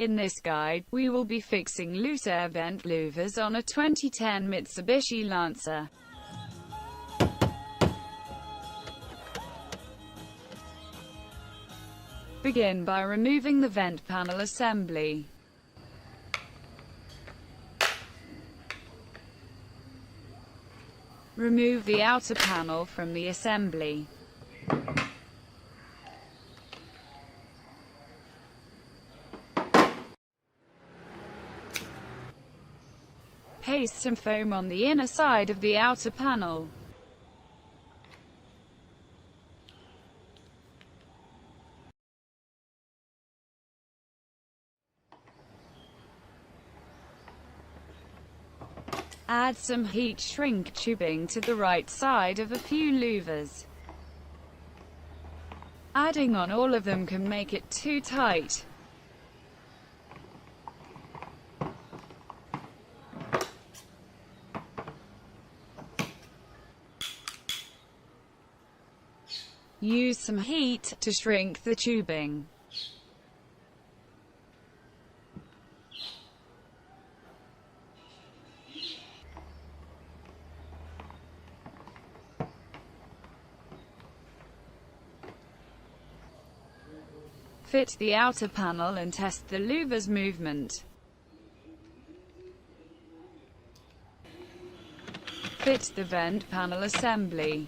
In this guide, we will be fixing loose air vent louvers on a 2010 Mitsubishi Lancer. Begin by removing the vent panel assembly. Remove the outer panel from the assembly. Paste some foam on the inner side of the outer panel. Add some heat shrink tubing to the right side of a few louvers. Adding on all of them can make it too tight. Use some heat to shrink the tubing. Fit the outer panel and test the louvers movement. Fit the vent panel assembly.